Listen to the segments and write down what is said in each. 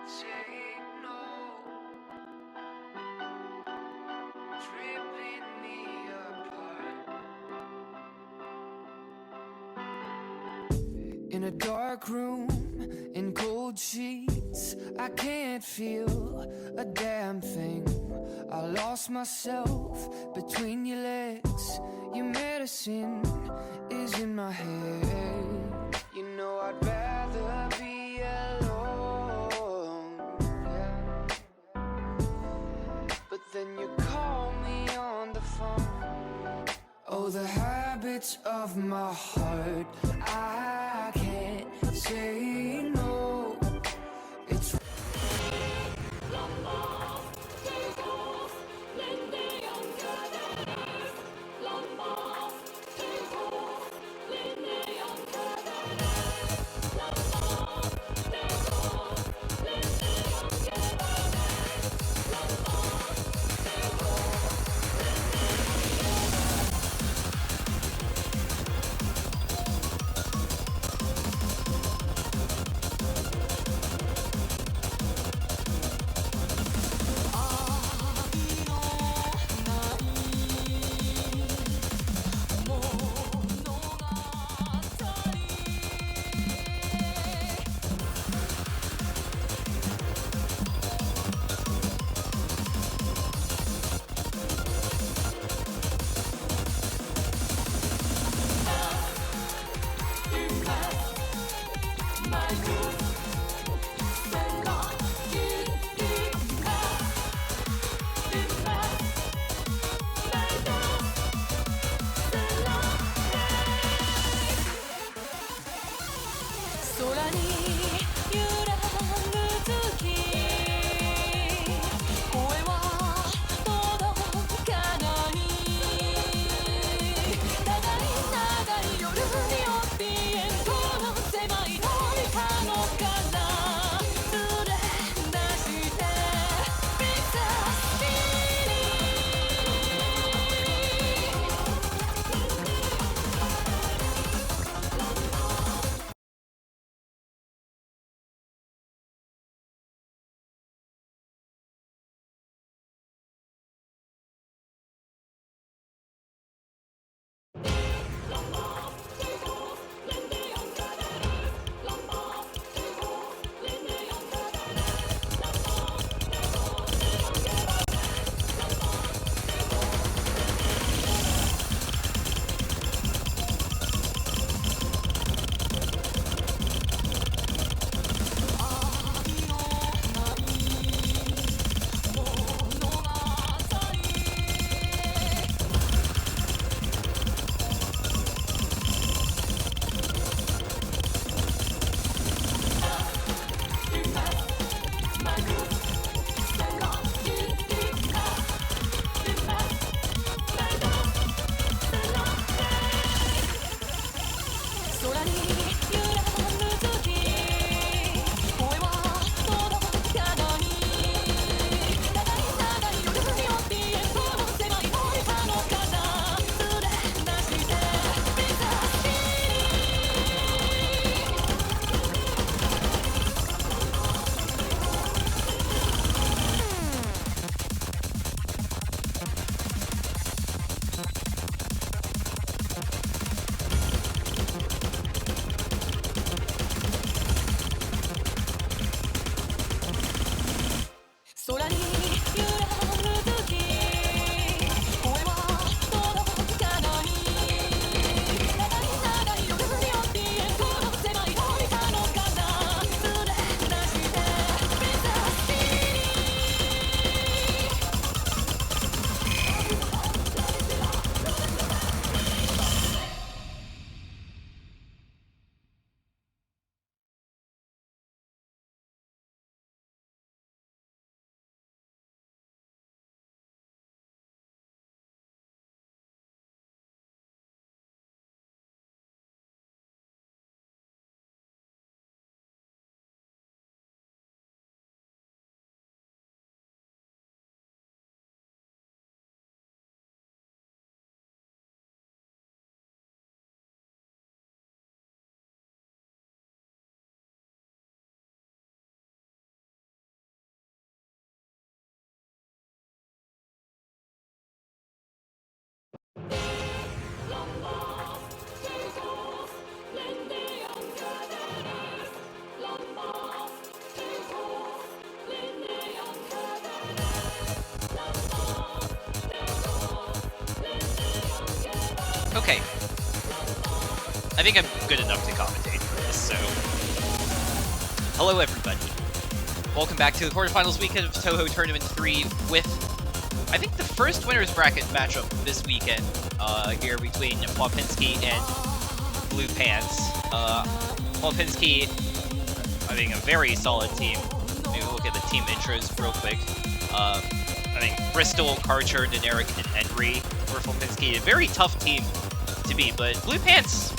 say no, tripping me apart. In a dark room, in cold sheets, I can't feel a damn thing. I lost myself between your legs. Your medicine is in my head. You know I'd rather be alone, yeah. But then you call me on the phone. Oh, the habits of my heart, I can't say no. It's Okay. I think I'm good enough to commentate for this, so... Hello, everybody. Welcome back to the quarterfinals weekend of Touhou Tournament 3 with, I think, the first winner's bracket matchup this weekend here between FLOPINSKI and Blue Pants. FLOPINSKI having a very solid team. Maybe we'll look at the team intros real quick. I think Bristol, Karcher, Neneric, and Henry for FLOPINSKI. A very tough team to beat, but Blue Pants,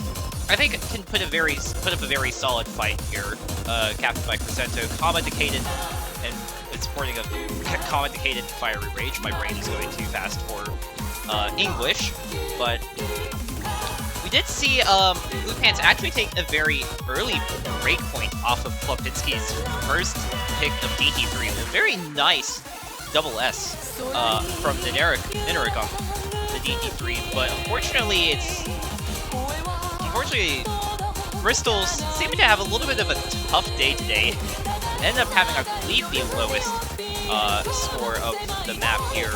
I think, can put up a very solid fight here. Captained by Crescento, Kama, Decaden, and it's supporting of Kama, Decaden, Fiery Rage. My brain is going too fast for English, but we did see Blue Pants actually take a very early break point off of FLOPINSKI's first pick of DT3. A very nice double S from Neneric on the DT3, but unfortunately Bristol's seeming to have a little bit of a tough day today. Ended up having, I believe, the lowest score of the map here.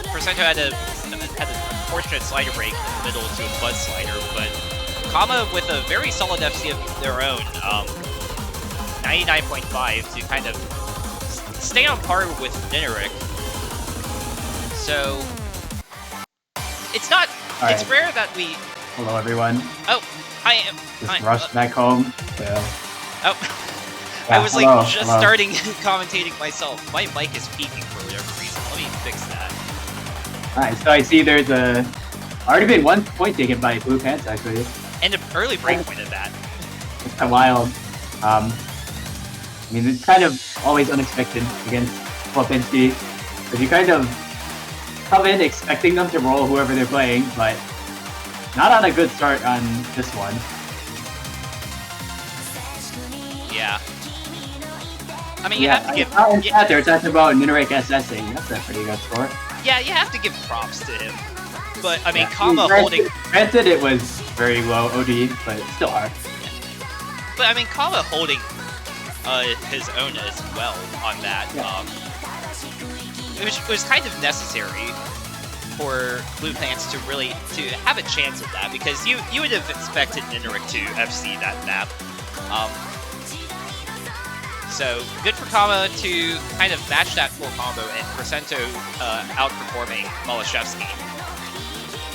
Crescento had an unfortunate slider break in the middle to a Buzz slider, but Kama with a very solid FC of their own, 99.5 to kind of stay on par with Neneric. So it's not. All it's right. rare that we. Hello, everyone. Oh, I am. Just rushed back home. So. Oh, Yeah, I was hello, like just hello. starting commentating myself. My mic is peaking for whatever reason. Let me fix that. Alright, so I see there's already been 1 point taken by Blue Pants, actually. And an early break point of that. It's kind of wild. I mean, it's kind of always unexpected against FLOPINSKI. Because you kind of come in expecting them to roll whoever they're playing, but not on a good start on this one. Yeah. I mean, you have to give. In chat, they're talking about Neneric SSing. That's a pretty good score. Yeah, you have to give props to him. But I mean, Yeah, Kama holding. Granted, it was very low OD, but it's still hard. But I mean, Kama holding his own as well on that. Yeah. It was kind of necessary for Blue Pants to have a chance at that, because you would have expected Neneric to FC that map. So good for Kama to kind of match that full combo, and Crescento outperforming Malashevsky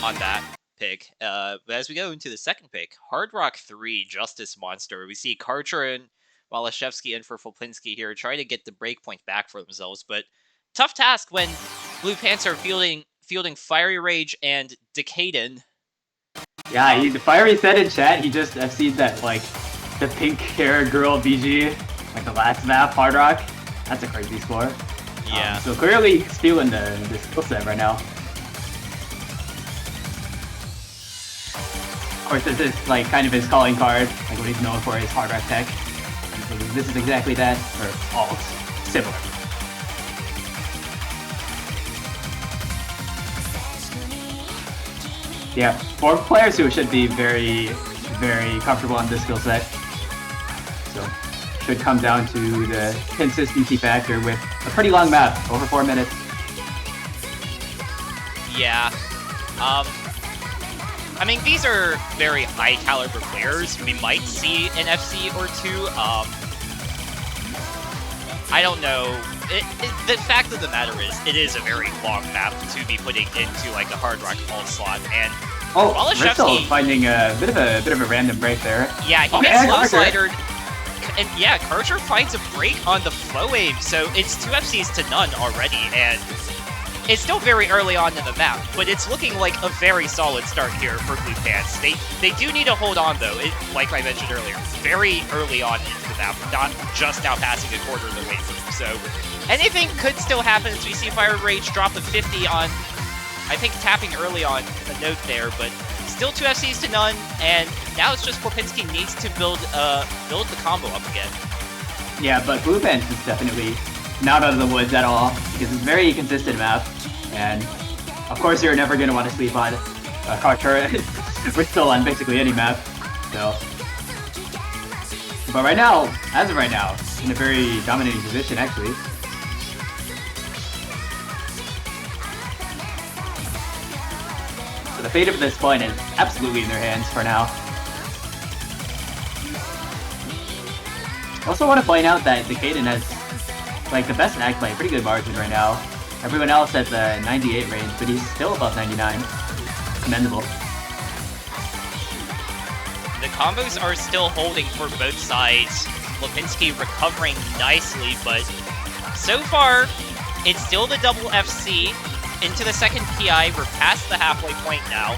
on that pick. But as we go into the second pick, Hard Rock 3 Justice Monster, we see Karcher and Malashevsky in for FLOPINSKI here, trying to get the breakpoint back for themselves, but tough task when Blue Pants are fielding Fiery Rage and Decaden. Yeah, the Fiery said in chat, he just FC'd that, like, the pink hair girl BG, like the last map, Hard Rock. That's a crazy score. Yeah. So clearly he's feeling the skill set right now. Of course, this is, like, kind of his calling card, like what he's known for, his Hard Rock tech. And this is exactly that, or all similar. Yeah, 4 players who should be very, very comfortable on this skill set. So, should come down to the consistency factor with a pretty long map, over 4 minutes. Yeah. I mean, these are very high caliber players. We might see an FC or two. I don't know. The fact of the matter is, it is a very long map to be putting into like a Hard Rock alt slot, and Bristol finding a bit of a random break there. Yeah, he gets slow slidered, and yeah, Karcher finds a break on the flow wave, so it's 2 FCs to none already, and it's still very early on in the map, but it's looking like a very solid start here for Blue Pants. They do need to hold on though, like I mentioned earlier, very early on into the map, not just now passing a quarter of the way through, so anything could still happen as we see Fire Rage drop a 50 on, I think, tapping early on a note there, but still 2 FCs to none, and now it's just FLOPINSKI needs to build the combo up again. Yeah, but Blue Pants is definitely not out of the woods at all, because it's a very consistent map, and of course you're never going to want to sleep on Karcher. We're still on basically any map, so. But right now, as of right now, in a very dominating position actually. fate of this point is absolutely in their hands for now. I also want to point out that Decadent has like the best act by a pretty good margin right now. Everyone else at the 98 range, but he's still above 99. Commendable. The combos are still holding for both sides. Lipinski recovering nicely, but so far, it's still the double FC into the second PI. We're past the halfway point now.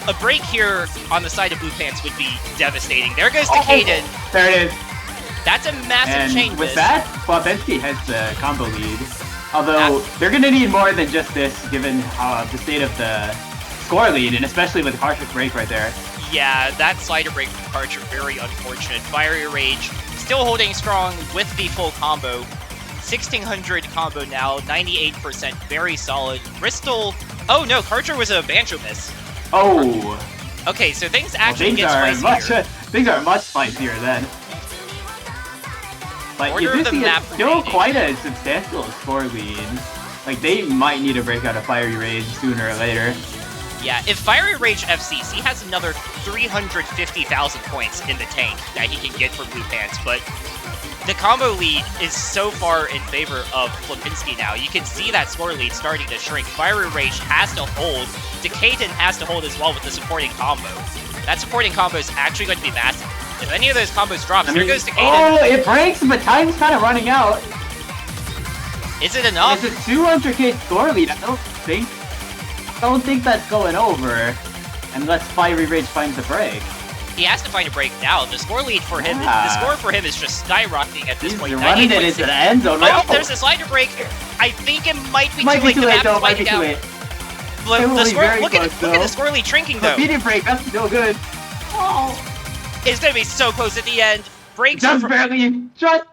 A break here on the side of Blue Pants would be devastating. There goes Decadent. There it is. That's a massive chain with miss. that, FLOPINSKI has the combo lead. Although, they're going to need more than just this, given the state of the score lead, and especially with Karsh's break right there. Yeah, that slider break from Karcher, very unfortunate. Fiery Rage still holding strong with the full combo. 1600 combo now, 98%, very solid. Bristol, oh no, Karcher was a Banjo miss. Oh! Okay, so things actually get spicier. Things are much spicier then. But Order you of do the see map it's still remaining. quite a substantial score lead. Like, they might need to break out a Fiery Rage sooner or later. Yeah, if Fiery Rage FCs, he has another 350,000 points in the tank that he can get for Blue Pants, but the combo lead is so far in favor of Flipinski now. You can see that score lead starting to shrink. Fiery Rage has to hold. Decadent has to hold as well with the supporting combo. That supporting combo is actually going to be massive. If any of those combos drops, there goes Decadent. Oh, it breaks, but time's kind of running out. Is it enough? It's a 200k score lead. I don't think that's going over unless Fiery Rage finds a break. He has to find a break now. The score lead for him, the score for him is just skyrocketing at this point. He's running it into the end zone. Oh, there's a slider break. I think it might be too late. The map is wiped out. The score, look at the score lead shrinking though. Repeated break, that's still good. Oh. It's gonna be so close at the end. Breaks just barely. Just.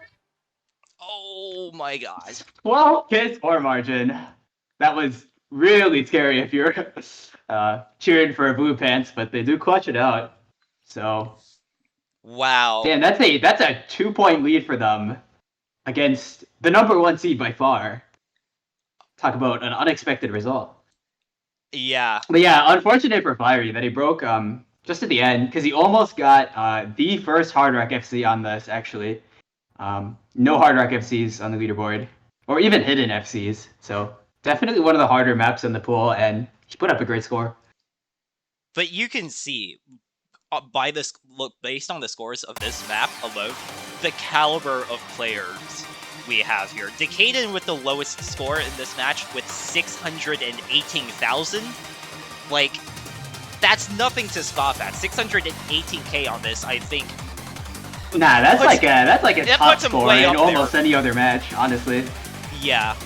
Oh my god. 12k score margin. That was really scary if you're cheering for Blue Pants, but they do clutch it out. So. Wow. Damn, that's a 2-point lead for them against the #1 seed by far. Talk about an unexpected result. Yeah. But yeah, unfortunate for Fiery that he broke just at the end, because he almost got the first Hard Rock FC on this, actually. No Hard Rock FCs on the leaderboard, or even hidden FCs. So definitely one of the harder maps in the pool, and he put up a great score. But you can see, by this look, based on the scores of this map alone, the caliber of players we have here. Decadent with the lowest score in this match with 618,000. Like, that's nothing to scoff at. 618k on this, I think. Nah, that's like a top score in almost there. Any other match, honestly. Yeah.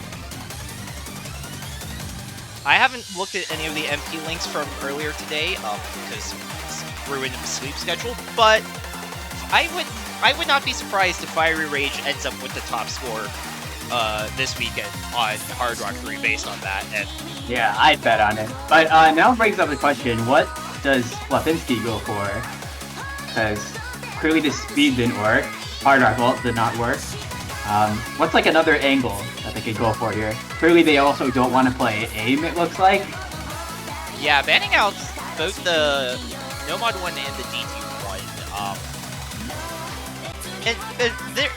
I haven't looked at any of the MP links from earlier today, because it's ruined the sleep schedule, but I would not be surprised if Fiery Rage ends up with the top score this weekend on Hard Rock 3 based on that. And yeah, I'd bet on it. But now brings up the question, what does Flopinski go for? Because clearly the speed didn't work. Hard Rock Vault did not work. What's like another angle that they could go for here? Clearly they also don't want to play AIM, it looks like. yeah, banning out both the Nomad 1 and the DT 1. And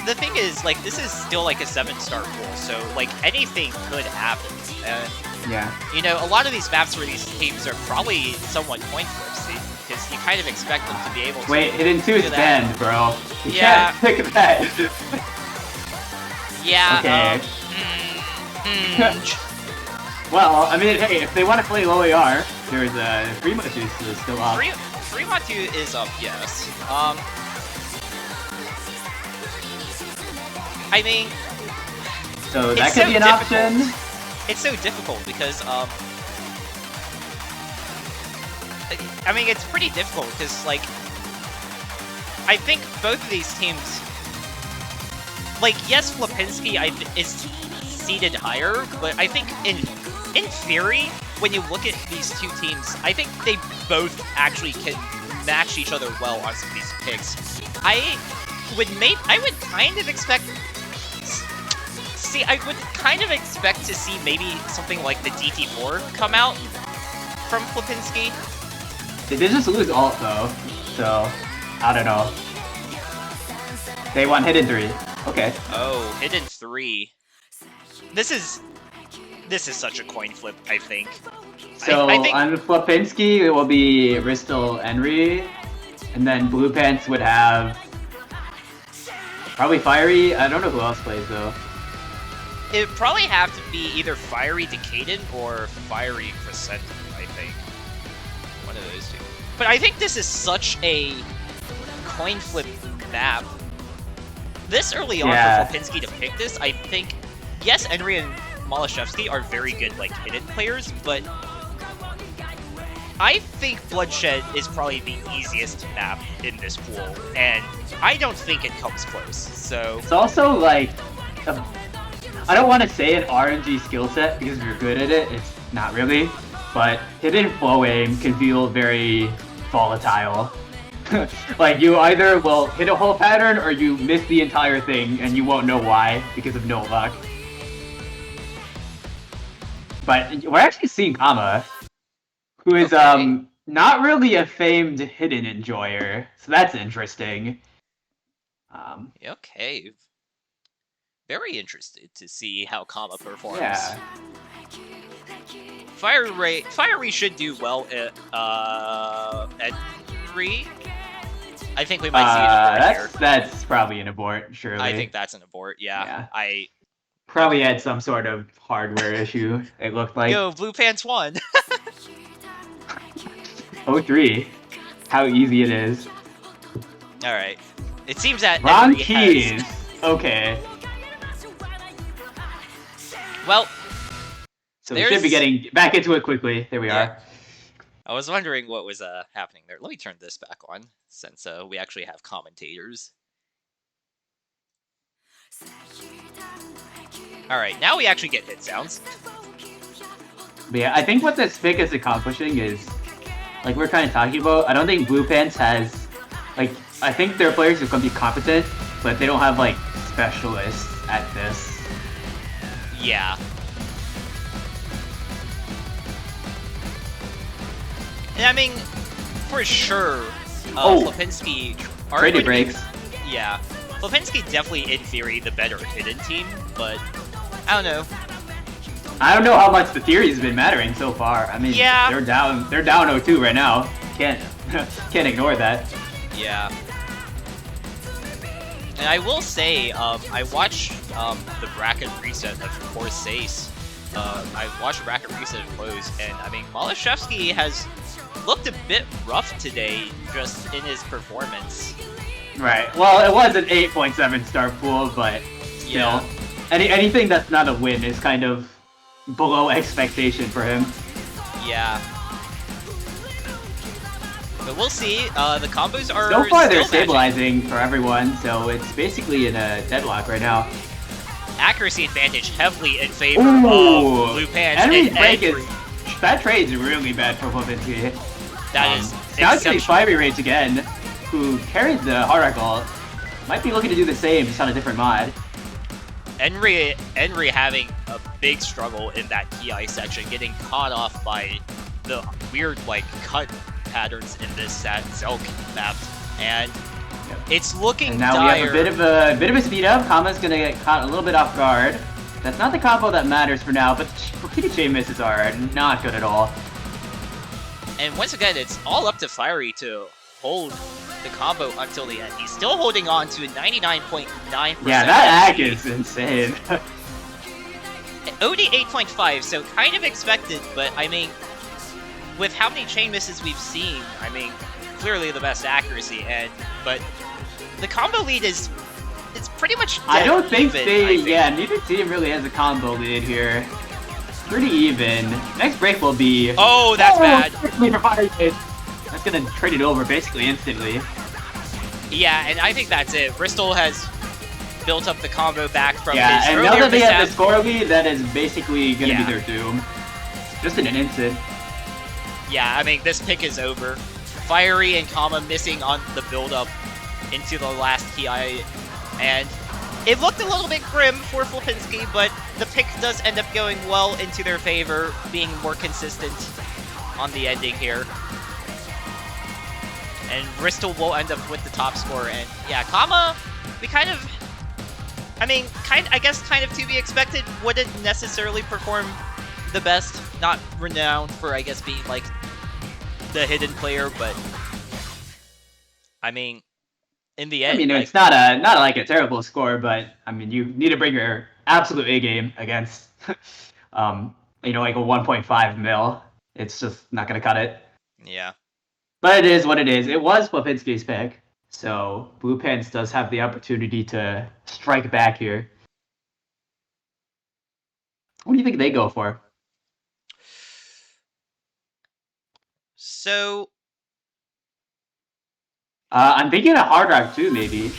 the thing is, like, this is still like a 7-star pool, so like anything could happen. And yeah, you know, a lot of these maps where these teams are probably somewhat coin flips, because you kind of expect them to be able to. Wait, Hidden 2 is banned, bro. You Yeah. can't pick that. Yeah. Okay. Well, I mean, hey, if they want to play low AR, there's Frematu is still up. Frematu is up, yes. I mean, so that could be an option. It's so difficult because, I mean, it's pretty difficult because, like, I think both of these teams, like, yes, Flopinski is seeded higher, but I think in theory, when you look at these two teams, I think they both actually can match each other well on some of these picks. I would kind of expect. I would kind of expect to see maybe something like the DT4 come out. from Flopinski. They did just lose ult though, so I don't know. They won hidden 3. Okay. Oh, hidden 3. This is such a coin flip, I think. So I think on Flopinski, it will be Ristal Henry, and then Blue Pants would have probably Fiery. I don't know who else plays though. it would probably have to be either Fiery Decaden or Fiery Crescent, I think. One of those two. But I think this is such a coin flip map. This early on for Flopinski to pick this, I think, yes, Henry and Malashevsky are very good, like, hidden players, but I think Bloodshed is probably the easiest map in this pool, and I don't think it comes close, so... It's also, like, I don't want to say an RNG skill set, because if you're good at it, it's not really, but hidden flow aim can feel very volatile. Like, you either will hit a whole pattern, or you miss the entire thing, and you won't know why, because of no luck. But we're actually seeing Kama, who is not really a famed hidden enjoyer, so that's interesting. Okay. Very interested to see how Kama performs. Yeah. Fiery should do well at 3. I think we might see an abort here. That's probably an abort, surely. I think that's an abort, yeah. I probably had some sort of hardware issue, it looked like. Yo, Blue Pants won! 03. How easy it is. Alright. It seems that Wrong Henry keys! has... Okay. Well... So we should be getting back into it quickly. There we are. I was wondering what was happening there. Let me turn this back on, since we actually have commentators. Alright, now we actually get hit sounds. But yeah, I think what this pick is accomplishing is, like we're kind of talking about, I don't think Blue Pants has, like, I think their players are going to be competent, but they don't have, like, specialists at this. Yeah. And I mean, for sure, Flopinski are Traded breaks. Yeah. Flopinski definitely, in theory, the better hidden team, but I don't know. I don't know how much the theory has been mattering so far. I mean, yeah. they're down 0-2 right now. Can't ignore that. Yeah. And I will say, I watched the bracket reset of course Ace. I watched bracket reset close, and I mean, Malashevsky has looked a bit rough today, just in his performance. Right. Well, it was an 8.7 star pool, but still, anything that's not a win is kind of below expectation for him. Yeah. But we'll see. The combos are so far they're still stabilizing for everyone, so it's basically in a deadlock right now. Accuracy advantage heavily in favor of Blue Pants. Henry's break is... That trade's really bad for Flopinski. That is now it's getting Fiery Rage again, who carried the Harak ult. Might be looking to do the same, just on a different mod. Henry having a big struggle in that TI section, getting caught off by the weird, like, cut patterns in this Zelk map, and it's looking and now dire. We have a bit of a speed up. Kama's gonna get caught a little bit off guard. That's not the combo that matters for now, but repeated chain misses are not good at all. And once again, it's all up to Fiery to hold the combo until the end. He's still holding on to 99.9%. Yeah, that hack is insane. OD 8.5, so kind of expected, but I mean, with how many chain misses we've seen, I mean, clearly the best accuracy, but the combo lead is pretty much dead. I don't think even, neither team really has a combo lead here. Pretty even. Next break will be... Oh, that's bad. That's gonna trade it over basically instantly. Yeah, and I think that's it. Bristol has built up the combo back from his and earlier now that they mishap. have the score lead, that is basically gonna be their doom. Just in an instant. Yeah, I mean, this pick is over. Fiery and Kama missing on the build-up into the last TI, and it looked a little bit grim for Flopinski, but the pick does end up going well into their favor, being more consistent. on the ending here. And Bristol will end up with the top score. And yeah, Kama, we kind of, I guess kind of to be expected, wouldn't necessarily perform the best. Not renowned for, I guess, being like the hidden player, but I mean, in the end, it's not like a terrible score, but I mean, you need to bring your absolute A game against, like a 1.5 mil. It's just not gonna cut it. Yeah. But it is what it is. It was Popinski's pick, so Blue Pants does have the opportunity to strike back here. What do you think they go for? So I'm thinking a Hard Rock 2, maybe.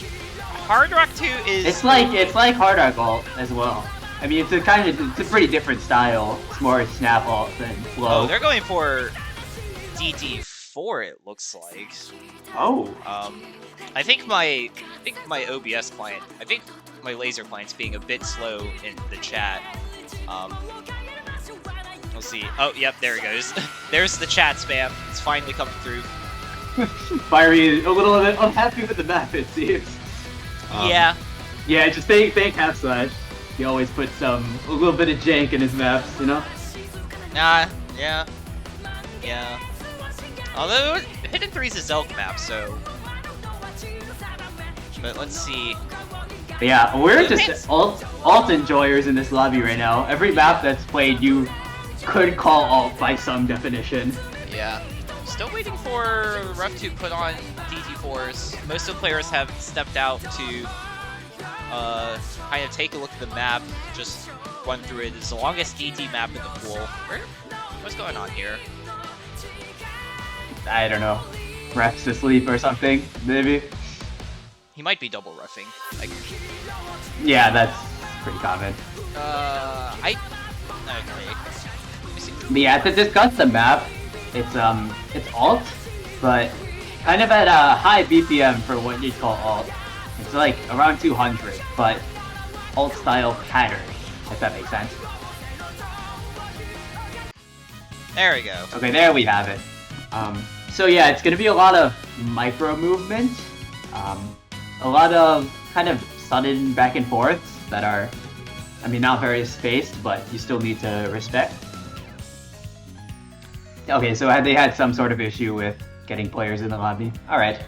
Hard Rock 2 is... It's like Hard Rock alt as well. I mean, it's a pretty different style. It's more snap alt than flow. Oh, they're going for DD4, it looks like. Oh. I think my OBS client, my laser client's being a bit slow in the chat. We'll see. Oh, yep, there it goes. There's the chat spam. It's finally coming through. Fiery is a little bit unhappy with the map, it seems. Yeah. Yeah, just thank Half-Slash. He always puts a little bit of jank in his maps, you know? Yeah. Although, Hidden 3 is a Zelk map, so... But let's see. But yeah, we're just alt enjoyers in this lobby right now. Every map that's played, you could call alt by some definition. Yeah. Still waiting for Ref to put on DT4s. Most of the players have stepped out to kind of take a look at the map, just run through it. It's the longest DT map in the pool. What's going on here? I don't know. Ref's asleep or something, maybe? He might be double roughing. Yeah, that's pretty common. Okay. Let me see. But yeah, to discuss the map, it's alt, but kind of at a high BPM for what you'd call alt. It's like around 200, but alt style pattern, if that makes sense. There we go. Okay, there we have it. So yeah, it's gonna be a lot of micro movement, a lot of kind of sudden back and forths that are, not very spaced, but you still need to respect. Okay, so they had some sort of issue with getting players in the lobby. Alright.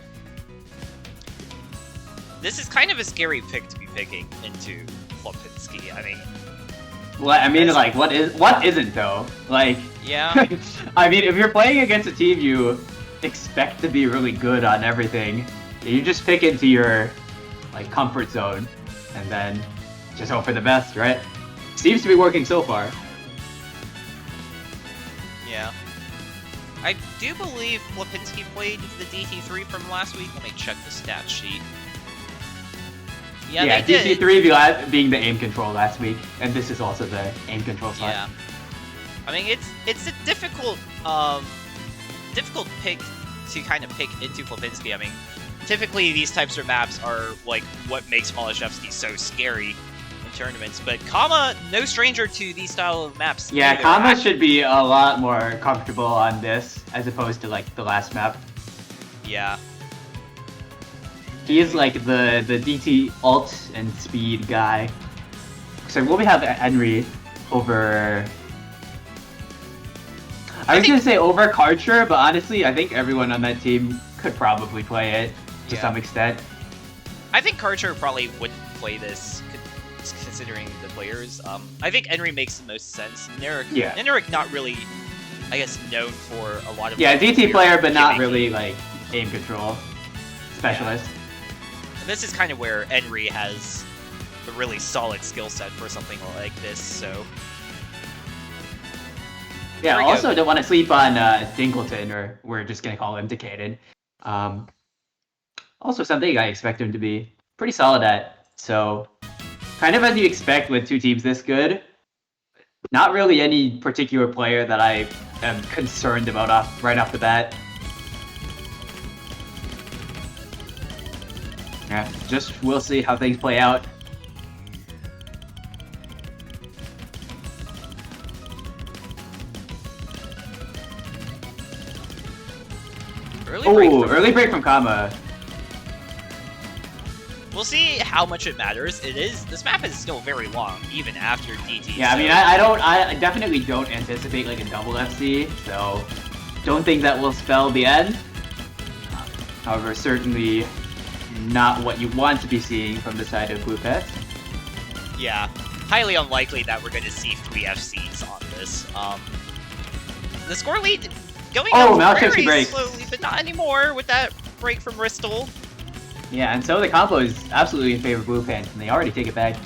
This is kind of a scary pick to be picking into FLOPINSKI. What isn't though? Like, yeah. if you're playing against a team you expect to be really good on everything, you just pick into your comfort zone and then just hope for the best, right? Seems to be working so far. Yeah. I do believe FLOPINSKI played the DT3 from last week. Let me check the stat sheet. Yeah, they DT3 being the aim control last week, and this is also the aim control slot. Yeah. It's a difficult pick to kind of pick into FLOPINSKI. Typically these types of maps are like what makes Malashevsky so scary in tournaments, but Kama, no stranger to these style of maps. Yeah, Kama should be a lot more comfortable on this as opposed to the last map. Yeah. He is like the DT alt and speed guy. So will we have Henry over... I was gonna say over Karcher, but honestly, I think everyone on that team could probably play it to some extent. I think Karcher probably wouldn't play this, considering the players. I think Henry makes the most sense. Neneric not really, I guess, known for a lot of... Yeah, DT player, but not really, aim control specialist. Yeah. And this is kind of where Henry has a really solid skill set for something like this, so... Yeah, also don't want to sleep on Dingleton, or we're just going to call him Decaded. Also something I expect him to be pretty solid at. So, kind of as you expect with two teams this good. Not really any particular player that I am concerned about right off the bat. Yeah, just we'll see how things play out. break. Oh, early break from Kama. We'll see how much it matters. This map is still very long, even after DT. Yeah, so... I mean, I definitely don't anticipate like a double FC, so don't think that will spell the end. However, certainly not what you want to be seeing from the side of Blue Pants. Yeah, highly unlikely that we're going to see 3 FCs on this. The score lead going up very breaks. slowly, but not anymore with that break from Ristal. Yeah, and so the combo is absolutely in favor of Blue Pants, and they already take it back.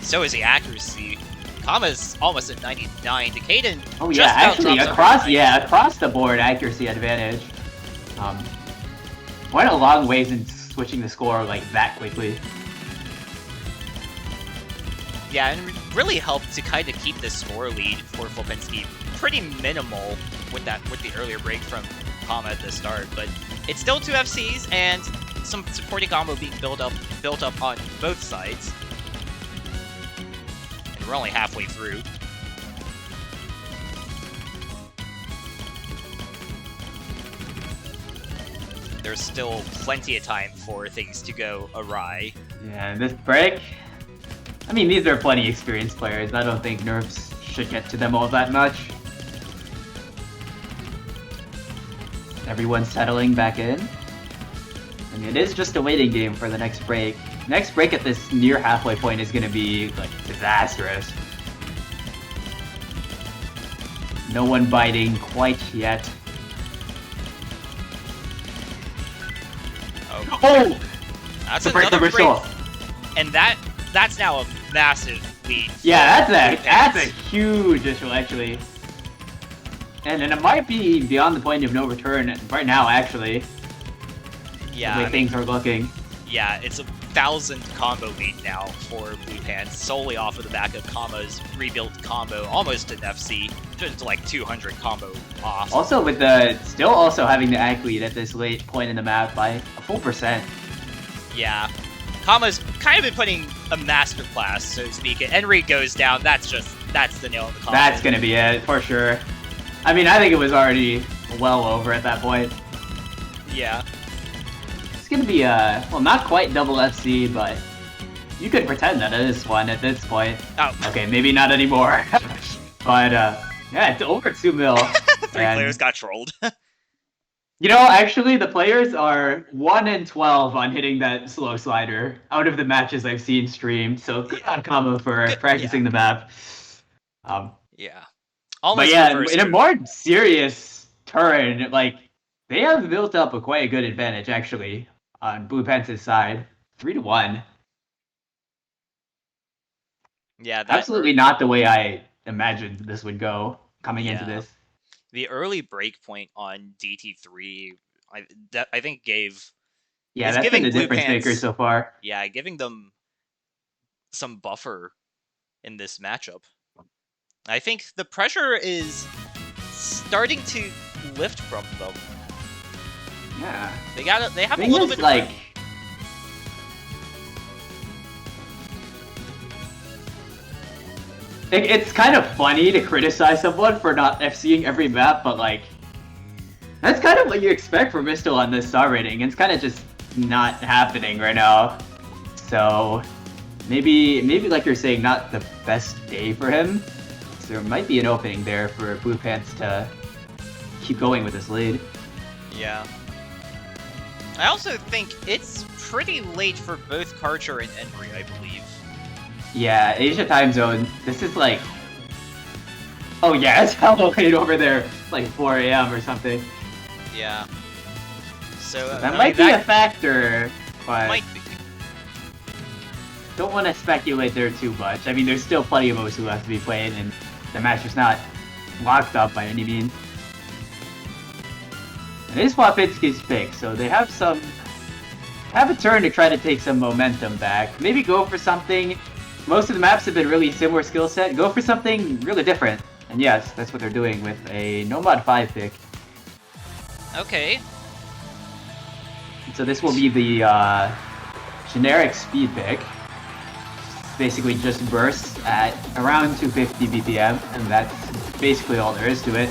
So is the accuracy. Kama's almost at 99. Decaden Oh yeah, actually across the board accuracy advantage. Went a long ways in switching the score like that quickly. Yeah, and it really helped to kind of keep the score lead for FLOPINSKI pretty minimal with the earlier break from Kama at the start. But it's still 2 FCs and some supporting combo being built up on both sides. And we're only halfway through. There's still plenty of time for things to go awry. Yeah, and this break, I mean, these are plenty experienced players. I don't think nerfs should get to them all that much. Everyone's settling back in. I mean, it is just a waiting game for the next break. Next break at this near halfway point is going to be, like, disastrous. No one biting quite yet. Oh! That's another break. break. And that's now a massive lead. Yeah, that's a huge issue, actually. And it might be beyond the point of no return right now, actually. Yeah, the way things are looking. Yeah, it's 1,000 combo lead now for Blue Pants, solely off of the back of Kama's rebuilt combo, almost an FC, just like 200 combo off. Also with still also having the ACK lead at this late point in the map by a full %. Yeah. Kama's kind of been putting a masterclass, so to speak. Enri goes down, that's the nail in the coffin. That's gonna be it, for sure. I mean, I think it was already well over at that point. Yeah. It's gonna be well, not quite double FC, but you could pretend that it is one at this point. Oh. Okay, maybe not anymore. But, yeah, it's over 2 mil. 3 players got trolled. You know, actually, the players are 1 and 12 on hitting that slow slider out of the matches I've seen streamed. So good on Kama for practicing the map. Yeah. But yeah, in a more serious turn, like, they have built up quite a good advantage, actually, on Blue Pants' side. 3-1. Yeah, absolutely not the way I imagined this would go coming into this. The early break point on DT3, I think gave... Yeah, that's been the difference maker so far. Yeah, giving them some buffer in this matchup. I think the pressure is starting to lift from them. Yeah. They have a little bit like... It's kind of funny to criticize someone for not FCing every map, but like, that's kind of what you expect from Mistel on this star rating. It's kind of just not happening right now. So maybe like you're saying, not the best day for him. So there might be an opening there for Blue Pants to keep going with this lead. Yeah. I also think it's pretty late for both Karcher and Enri, I believe. Yeah, Asia time zone. This is like... Oh yeah, it's hella late over there. It's like 4 AM or something. Yeah. So that might be a factor, but... Might be. Don't want to speculate there too much. I mean, there's still plenty of Osu left to be played, and the match is not locked up by any means. It is FLOPINSKI's pick, so they have a turn to try to take some momentum back. Maybe go for something. Most of the maps have been really similar skill set. Go for something really different. And yes, that's what they're doing with a no mod 5 pick. Okay. So this will be the generic speed pick. Basically just bursts at around 250 BPM, and that's basically all there is to it.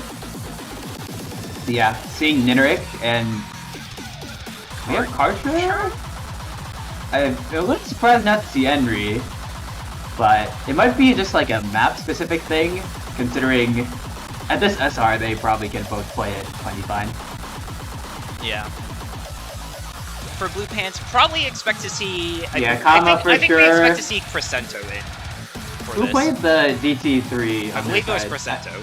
So yeah, seeing Nineric and We have Karcher? I'm a little surprised not to see Henry, but it might be just like a map-specific thing, considering at this SR they probably can both play it plenty fine. Yeah. For Blue Pants, probably expect to see... Kama for I think sure. we expect to see Crescento in for Who this. played the DT3? I believe it was Crescento.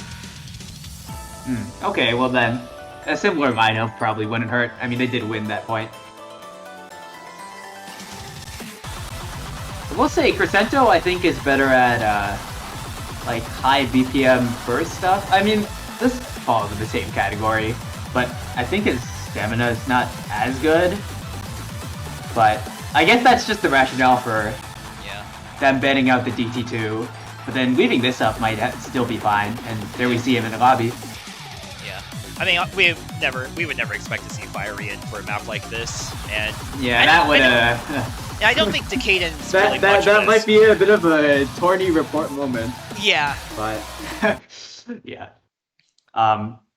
Okay, well then, a similar lineup probably wouldn't hurt. I mean, they did win that point. I will say, Crescento, I think, is better at, like, high BPM burst stuff. I mean, this falls in the same category, but I think his stamina is not as good. But I guess that's just the rationale for them banning out the DT2. But then leaving this up might still be fine, and there we see him in the lobby. Yeah, I mean, we would never expect to see Fiery in for a map like this, and yeah, that would I don't think Decaden's that really much of might be a bit of a Tourney report moment. Yeah, but yeah,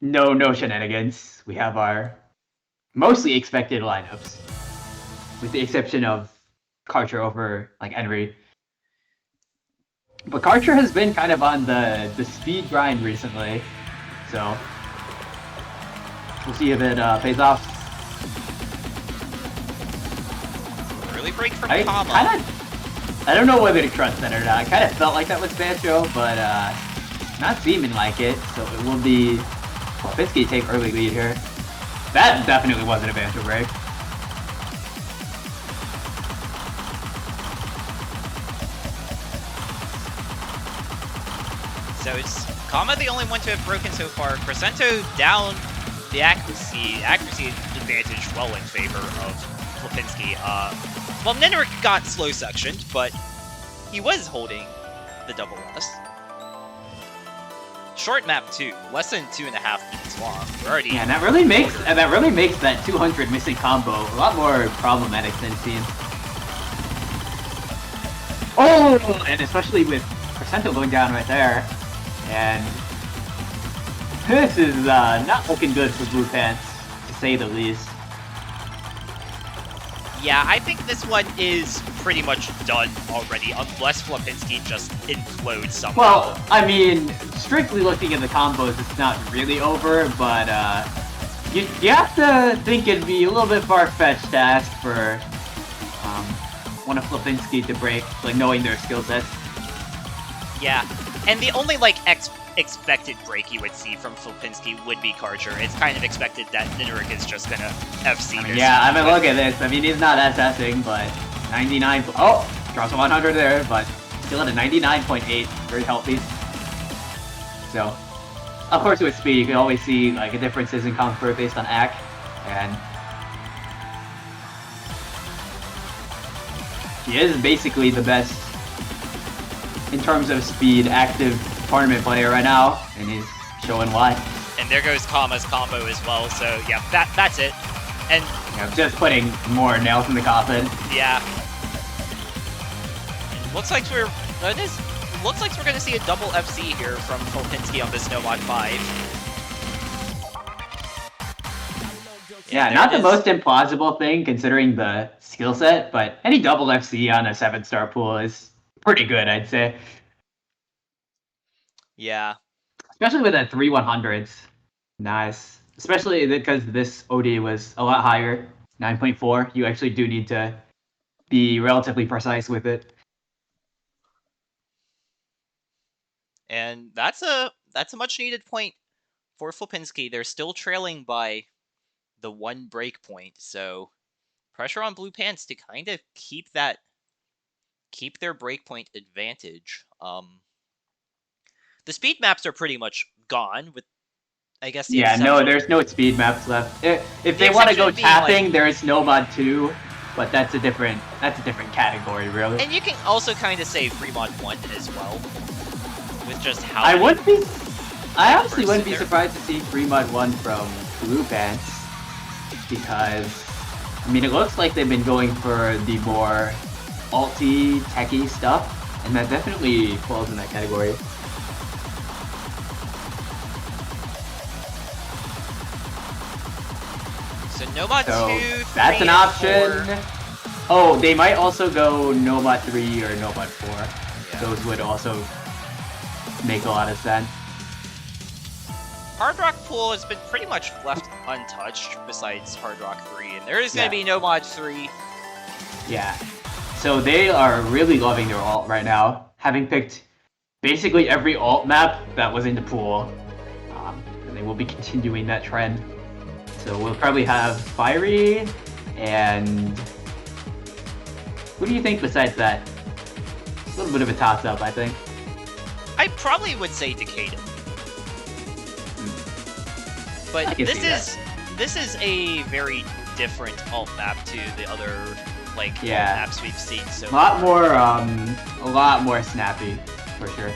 no shenanigans. We have our mostly expected lineups, with the exception of Karcher over like Henry. But Karcher has been kind of on the speed grind recently, so we'll see if it pays off. early break from I Kama. don't know whether to trust that or not. I kind of felt like that was Bancho, but not seeming like it. So it will be FLOPINSKI take early lead here. That definitely wasn't a Bancho break. So it's Kama the only one to have broken so far. Crescento down the accuracy advantage well in favor of FLOPINSKI. Well, Nenric got slow sectioned, but he was holding the double S. Short map too, less than 2.5 minutes long. We're already that really makes that 200 missing combo a lot more problematic than it seems. Oh, and especially with Crescento going down right there. And this is not looking good for Blue Pants, to say the least. Yeah, I think this one is pretty much done already, unless FLOPINSKI just implodes somehow. Well, I mean, strictly looking at the combos, it's not really over, but you have to think it'd be a little bit far-fetched to ask for one of FLOPINSKI to break, like knowing their skill sets. Yeah, and the only, like, expected break you would see from FLOPINSKI would be Karcher. It's kind of expected that Nenric is just gonna FC this. Yeah, I mean, look at this. I mean, he's not assessing, but 99... Oh! Drops a 100 there, but still at a 99.8. Very healthy. So, of course, with speed, you can always see, like, differences in comfort based on AC. And he is basically the best in terms of speed active tournament player right now, and he's showing why. And there goes Kama's combo as well, so yeah, that's it. And just putting more nails in the coffin. Yeah. And looks like we're gonna see a double FC here from FLOPINSKI on this Nomad 5. Yeah, not the most implausible thing considering the skill set, but any double FC on a 7-star pool is pretty good, I'd say. Yeah. Especially with that 3-100s. Nice. Especially because this OD was a lot higher, 9.4. You actually do need to be relatively precise with it. And that's a much needed point for FLOPINSKI. They're still trailing by the 1 break point, so pressure on Blue Pants to kind of keep their breakpoint advantage. The speed maps are pretty much gone, with I guess the there's no speed maps left. If they want to go tapping, there's Nomad 2, but that's a different category, really. And you can also kind of say Fremont 1 as well, with just how I honestly wouldn't be surprised to see Fremont 1 from Blue Pants, because I mean, it looks like they've been going for the more alty, techie stuff, and that definitely falls in that category. So Nomad So 2, 3, that's an and option. 4. Oh, they might also go Nomad 3 or Nomad 4. Yeah. Those would also make a lot of sense. Hard Rock Pool has been pretty much left untouched besides Hard Rock 3, and there is going to be Nomad 3. Yeah. So they are really loving their alt right now, having picked basically every alt map that was in the pool. And they will be continuing that trend. So we'll probably have Fiery and... Who do you think besides that? A little bit of a toss-up, I think. I probably would say Decada. But this is a very different alt map to the other alt maps we've seen so far. A lot more snappy, for sure.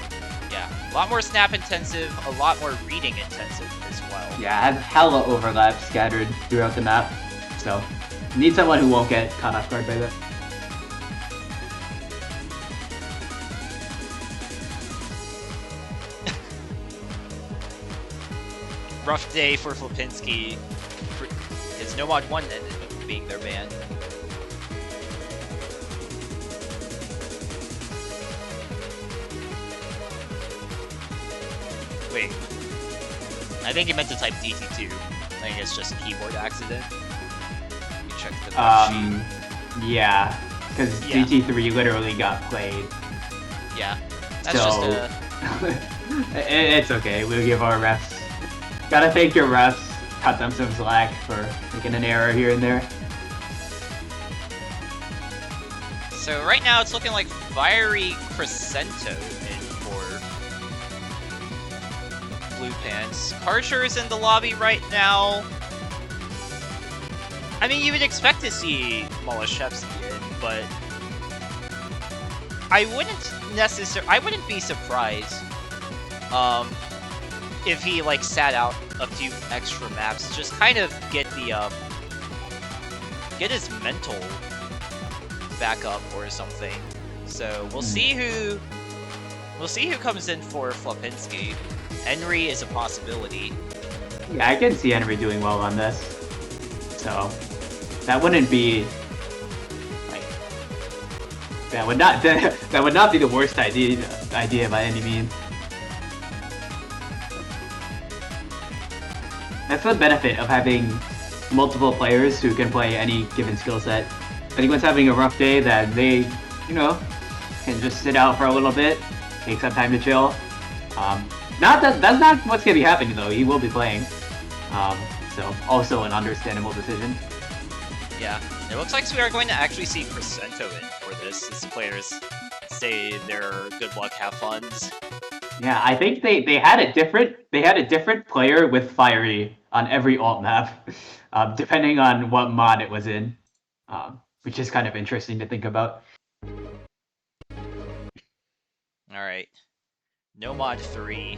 Yeah, a lot more snap intensive, a lot more reading intensive as well. Yeah, I have hella overlap scattered throughout the map, so need someone who won't get caught off guard by that. Rough day for FLOPINSKI, because Nomad 1 ended up being their ban. Wait, I think he meant to type DT2. I think it's just a keyboard accident. Let me check the sheet. Yeah, because DT3 literally got played. Yeah, that's just a... It's okay, we'll give our refs... Gotta thank your refs, cut them some slack for making an error here and there. So right now it's looking like Fiery Crescento in for Blue Pants. Karcher is in the lobby right now. I mean, you would expect to see Molashevsky in, but I wouldn't be surprised if he sat out a few extra maps, just kind of get his mental back up or something. So we'll see who comes in for FLOPINSKI. Henry is a possibility. Yeah, I can see Henry doing well on this. So that wouldn't be that would not be the worst idea by any means. That's the benefit of having multiple players who can play any given skill set. If anyone's having a rough day, then they, can just sit out for a little bit, take some time to chill. That's not what's gonna be happening though. He will be playing. So also an understandable decision. Yeah, it looks like we are going to actually see Crescento in for this. As players say their good luck, have funs. Yeah, I think they had a different player with Fiery on every alt map, depending on what mod it was in, which is kind of interesting to think about. All right, Nomad 3.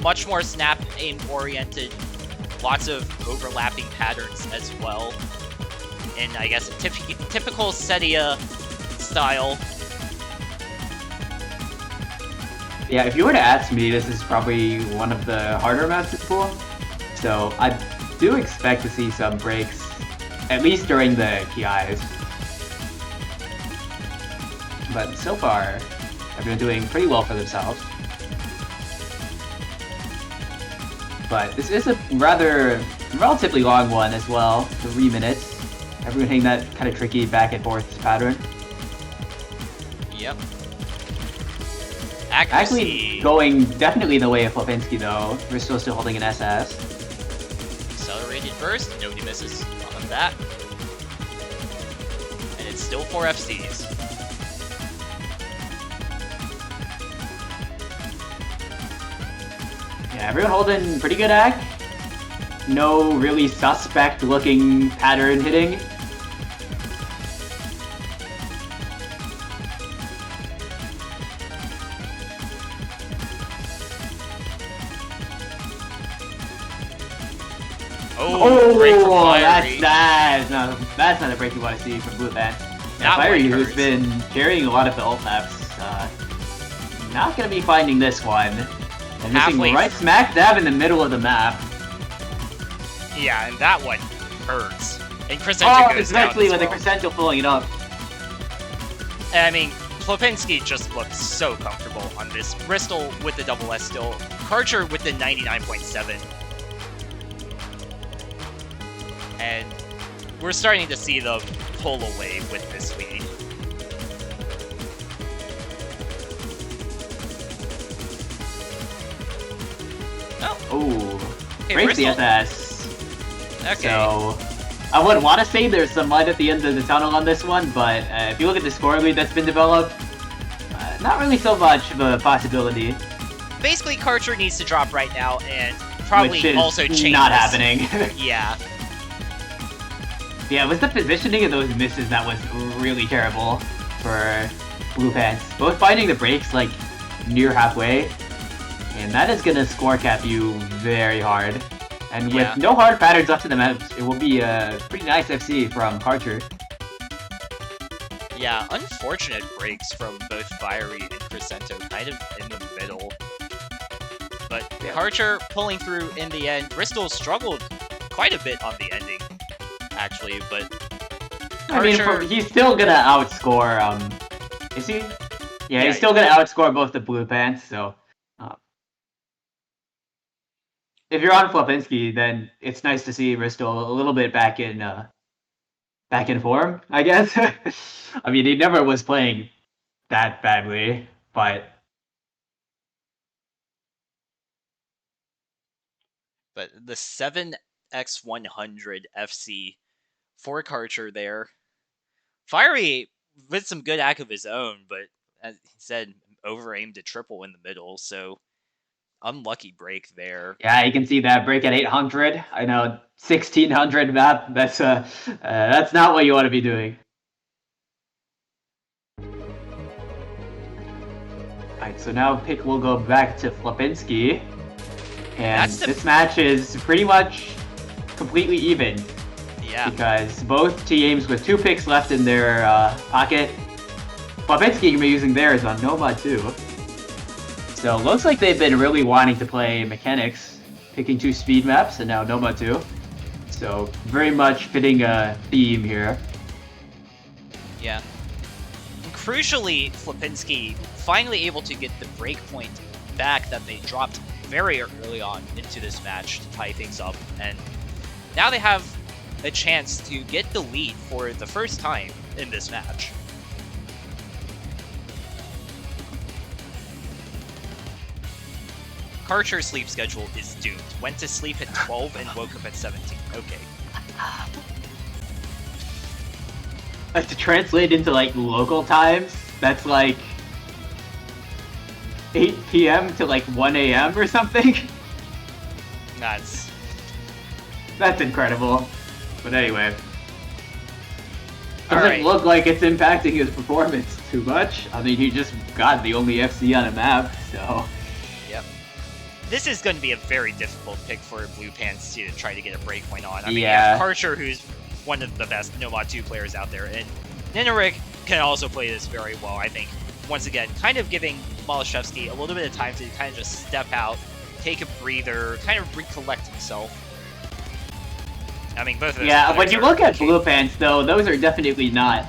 Much more snap aim oriented, lots of overlapping patterns as well, and I guess a typical Setia style. Yeah, if you were to ask me, this is probably one of the harder maps to pull. So I do expect to see some breaks, at least during the PIs. But so far, they've been doing pretty well for themselves. But this is a relatively long one as well, 3 minutes. Everyone hitting that kind of tricky back and forth pattern. Yep. Actually going definitely the way of FLOPINSKI though. We're still holding an SS. Accelerated burst, nobody misses on that. And it's still 4 FCs. Yeah, everyone holding pretty good act. No really suspect looking pattern hitting. Break from Fiery. That's not a break you want to see from Blue Pants. Yeah, Fiery, who's been carrying a lot of the ult maps, not gonna be finding this one. So halfway. missing right smack dab in the middle of the map. Yeah, and that one hurts. And Crescento goes down especially as with the well. Crescento pulling it up. I mean, FLOPINSKI just looks so comfortable on this. Bristol with the double S still. Karcher with the 99.7. And we're starting to see them pull away with this lead. Oh, Okay, breaks the Bristol. FS. Okay. So, I would want to say there's some light at the end of the tunnel on this one, but if you look at the score lead that's been developed, not really so much of a possibility. Basically, Karcher needs to drop right now and probably Which is also change not this. happening. Yeah. Yeah, it was the positioning of those misses that was really terrible for Blue Pants. Both finding the breaks like near halfway, and that is gonna score cap you very hard. And Yeah. with no hard patterns left in the map, it will be a pretty nice FC from Karcher. Yeah, unfortunate breaks from both Fiery and Crescento, kind of in the middle. But Yeah. Karcher pulling through in the end. Bristol struggled quite a bit on the ending, actually, but I mean, Karcher, he's still gonna outscore, is he? Yeah, he's still gonna outscore both the Blue Pants, so... if you're on FLOPINSKI, then it's nice to see Bristol a little bit back in form, I guess. I mean, he never was playing that badly, but the 7x100 FC for Karcher there. Fiery with some good act of his own, but as he said, over-aimed a triple in the middle, so unlucky break there. yeah, you can see that break at 800. I know 1600 map. That's not what you want to be doing. Alright, so now pick will go back to FLOPINSKI, and this match is pretty much completely even. Yeah. Because both teams with 2 picks left in their pocket. FLOPINSKI can be using theirs on Noma too. So looks like they've been really wanting to play mechanics, picking 2 speed maps and now Noma 2. So very much fitting a theme here. Yeah. And crucially, FLOPINSKI finally able to get the breakpoint back that they dropped very early on into this match to tie things up, and now they have a chance to get the lead for the first time in this match. Karcher's sleep schedule is doomed. Went to sleep at 12 and woke up at 17. Okay. To translate into like local times, that's like 8 p.m. to like 1 a.m. or something. That's incredible. But anyway. All Doesn't right. look like it's impacting his performance too much. I mean, he just got the only FC on a map, so... Yep. This is going to be a very difficult pick for Blue Pants to try to get a breakpoint on. I mean, Yeah. you have Karcher, who's one of the best Noma 2 players out there, and Ninarik can also play this very well, I think. Once again, kind of giving Malashevsky a little bit of time to kind of just step out, take a breather, kind of recollect himself. I mean, both of those Yeah, when players you are look at okay. Blue Pants, though, those are definitely not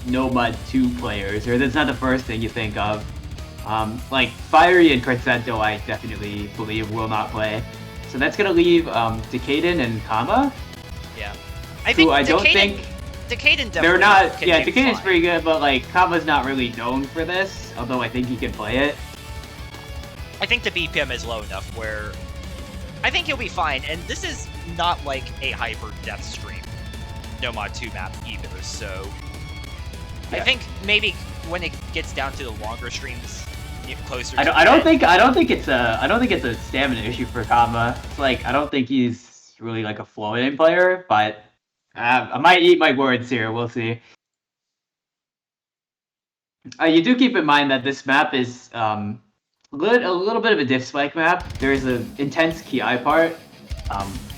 Noma 2 players, or that's not the first thing you think of. Like, Fiery and Crescento, I definitely believe will not play. So that's gonna leave Decaden and Kama, Yeah. I think who I don't think... Decaden definitely They're not... can Yeah, make Decaden's fine. pretty good, but, like, Kama's not really known for this, although I think he can play it. I think the BPM is low enough where I think he'll be fine, and this is not like a hyper death stream Nomad 2 map either, so I Yeah. think maybe when it gets down to the longer streams, closer I to don't the end, think it's a stamina issue for Kama. It's like I don't think he's really like a floating player, but I might eat my words here. We'll see. You do keep in mind that this map is a little bit of a diff spike map. There's an intense KI part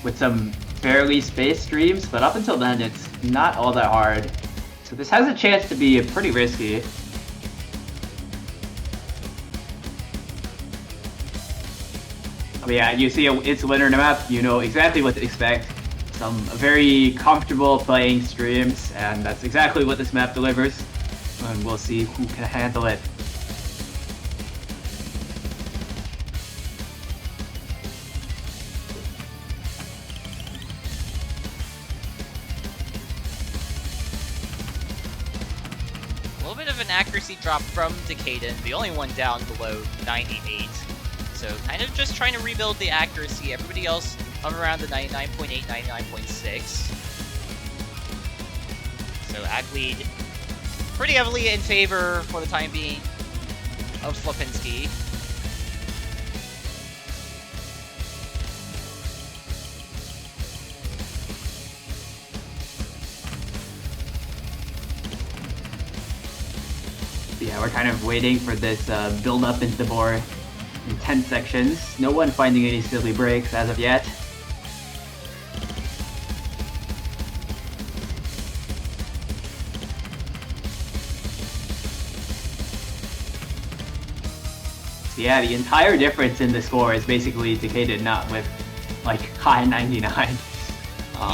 with some fairly spaced streams, but up until then it's not all that hard. So this has a chance to be pretty risky. But yeah, you see its winner in the map, you know exactly what to expect. Some very comfortable playing streams, and that's exactly what this map delivers. And we'll see who can handle it. A little bit of an accuracy drop from Decaden, the only one down below 98. So kind of just trying to rebuild the accuracy. Everybody else up around the 99.8, 99.6. So Acklead pretty heavily in favor for the time being of FLOPINSKI. Yeah, we're kind of waiting for this build up into the more intense sections. No one finding any silly breaks as of yet. So yeah, the entire difference in the score is basically Decaden not with like high 99.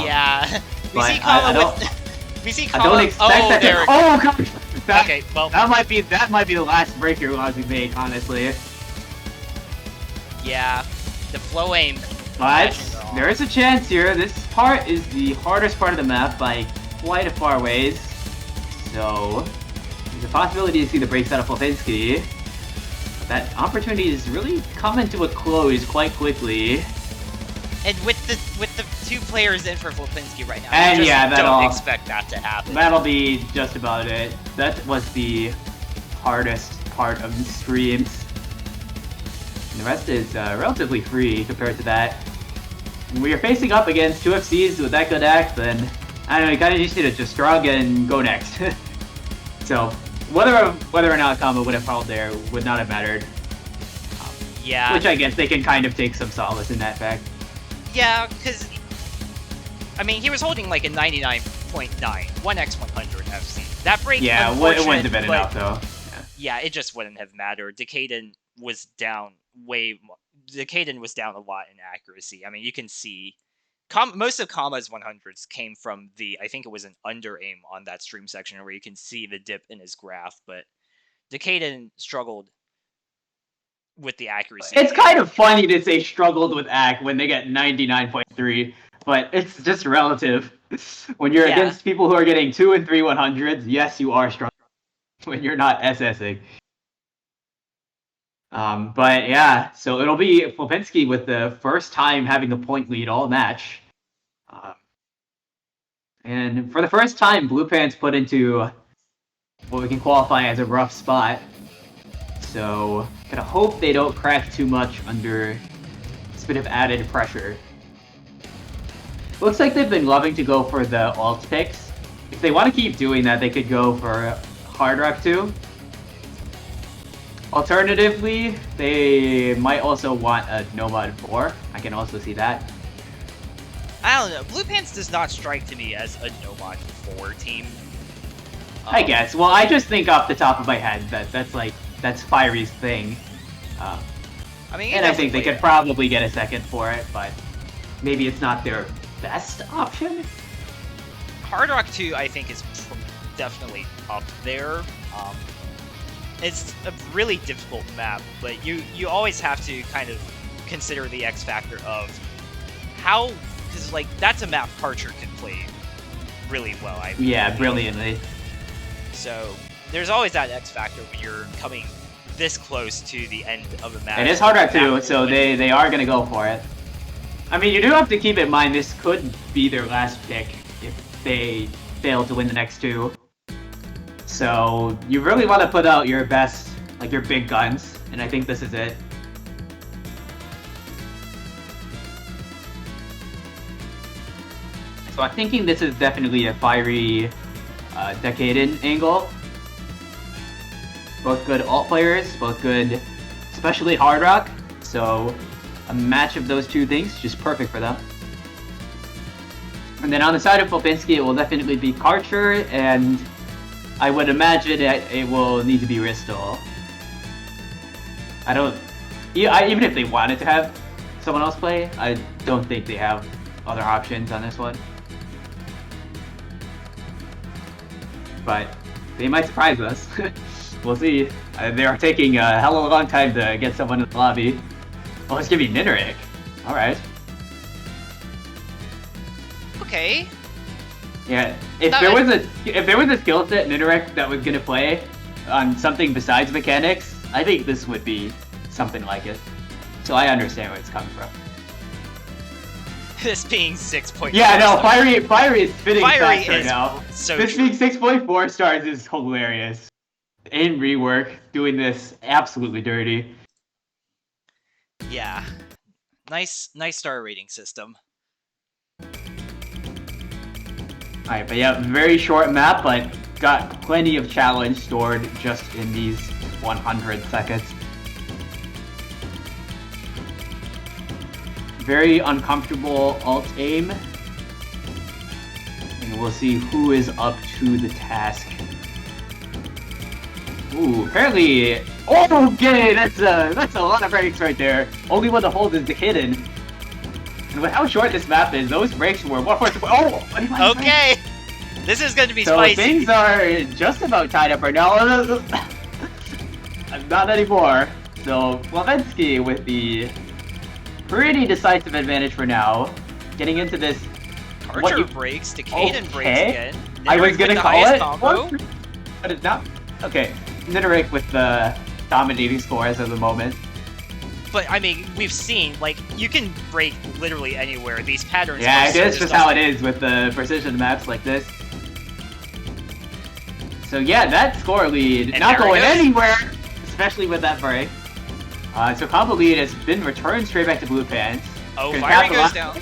Yeah, we but see Kama I don't- with. We see I Kama. don't expect Oh, that. there. Oh gosh, that, Okay, well, that might be the last break you're allowed to make, honestly. yeah, the flow aim. But there is a chance here. This part is the hardest part of the map by quite a far ways. So there's a possibility to see the breaks out of FLOPINSKI. That opportunity is really coming to a close quite quickly. And with the two players in for FLOPINSKI right now, And you just yeah, don't expect that to happen. That'll be just about it. That was the hardest part of the streams. And the rest is relatively free compared to that. When we are facing up against two FCs with that good act, then I don't know, you kind of just need to just shrug and go next. So whether or not Kama would have fouled there would not have mattered. Yeah. Which I guess they can kind of take some solace in that fact. Yeah, because I mean, he was holding like a 99.9, 1x100 FC. That break, Yeah, it wouldn't have been but enough though. yeah, it just wouldn't have mattered. Decaden was down Decaden was down a lot in accuracy. I mean, you can see most of Kama's 100s came from I think it was an under aim on that stream section where you can see the dip in his graph, but Decaden struggled with the accuracy. It's kind of funny to say struggled with act when they get 99.3, but it's just relative. When you're against people who are getting 2 and 3 100s, yes, you are struggling when you're not SSing. But yeah, so it'll be FLOPINSKI with the first time having the point lead all match. And for the first time, Blue Pants put into what we can qualify as a rough spot. So, gotta hope they don't crack too much under this bit of added pressure. Looks like they've been loving to go for the alt picks. If they want to keep doing that, they could go for Hard Rock 2. Alternatively, they might also want a Nomad 4. I can also see that. I don't know. Blue Pants does not strike to me as a Nomad 4 team. I guess. Well, I just think off the top of my head that's Fiery's thing. I mean, and I think they could probably get a second for it, but maybe it's not their best option. Hard Rock 2, I think, is definitely up there. It's a really difficult map, but you always have to kind of consider the X factor of how, because like that's a map Karcher can play really well. Yeah, brilliantly. So there's always that X factor when you're coming this close to the end of a match. It is Hard Rock 2, so they are going to go for it. I mean, you do have to keep in mind this could be their last pick if they fail to win the next two. So you really want to put out your best, like your big guns, and I think this is it. So I'm thinking this is definitely a Fiery Decaden angle. Both good alt players, both good, especially Hard Rock. So a match of those two things, just perfect for them. And then on the side of FLOPINSKI, it will definitely be Karcher, and I would imagine it will need to be Ristal. Even if they wanted to have someone else play. I don't think they have other options on this one. But they might surprise us. We'll see. They are taking a hell of a long time to get someone in the lobby. Oh, it's gonna be Nineric. Alright. Okay. Yeah, if there was a skill set Nineric that was gonna play on something besides mechanics, I think this would be something like it. So I understand where it's coming from. This being 6.4. Yeah, no, Fiery is spitting Fiery fast right is now. so This true. being 6.4 stars is hilarious. In rework, doing this absolutely dirty. Yeah. Nice star rating system. Alright, but yeah, very short map, but got plenty of challenge stored just in these 100 seconds. Very uncomfortable alt aim. And we'll see who is up to the task. Ooh, apparently... Oh, okay, that's a lot of breaks right there. Only one to hold is the Hidden. And with how short this map is, those breaks were 1.2. Oh! Okay! This is going to be So spicy. things are just about tied up right now. Not anymore. So FLOPINSKI with the pretty decisive advantage for now. Getting into this. Archer breaks, Decaden breaks again. I was Nineric gonna with the call highest it, combo. but it's not. Okay, Nineric with the dominating score as of the moment. But I mean, we've seen, like, you can break literally anywhere. These patterns. Yeah, are it so is just how it is with the precision maps like this. So yeah, that score lead And not there it going goes. anywhere, especially with that break. So combo lead has been returned straight back to Blue Pants. Oh, Gonna Fiery capitalize- goes down.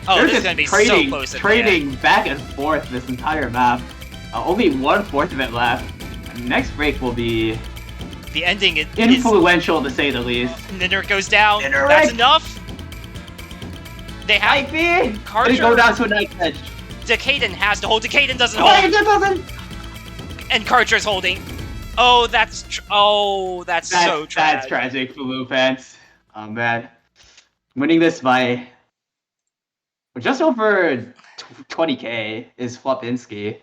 Oh, They're this is just going to be trading, so close at the end. trading back and forth this entire map. Only 1/4 of it left. Next break will be The ending is... influential to say the least. Nineric goes down. Nineric! That's enough. They have... Ivy! Karcher- Gonna go down to a nice edge. Decaden has to hold. Decaden doesn't Oh, hold. it doesn't! And Karcher's holding. Oh, that's so tragic. That's tragic for Blue Pants. Oh man. Winning this by just over 20k is FLOPINSKI.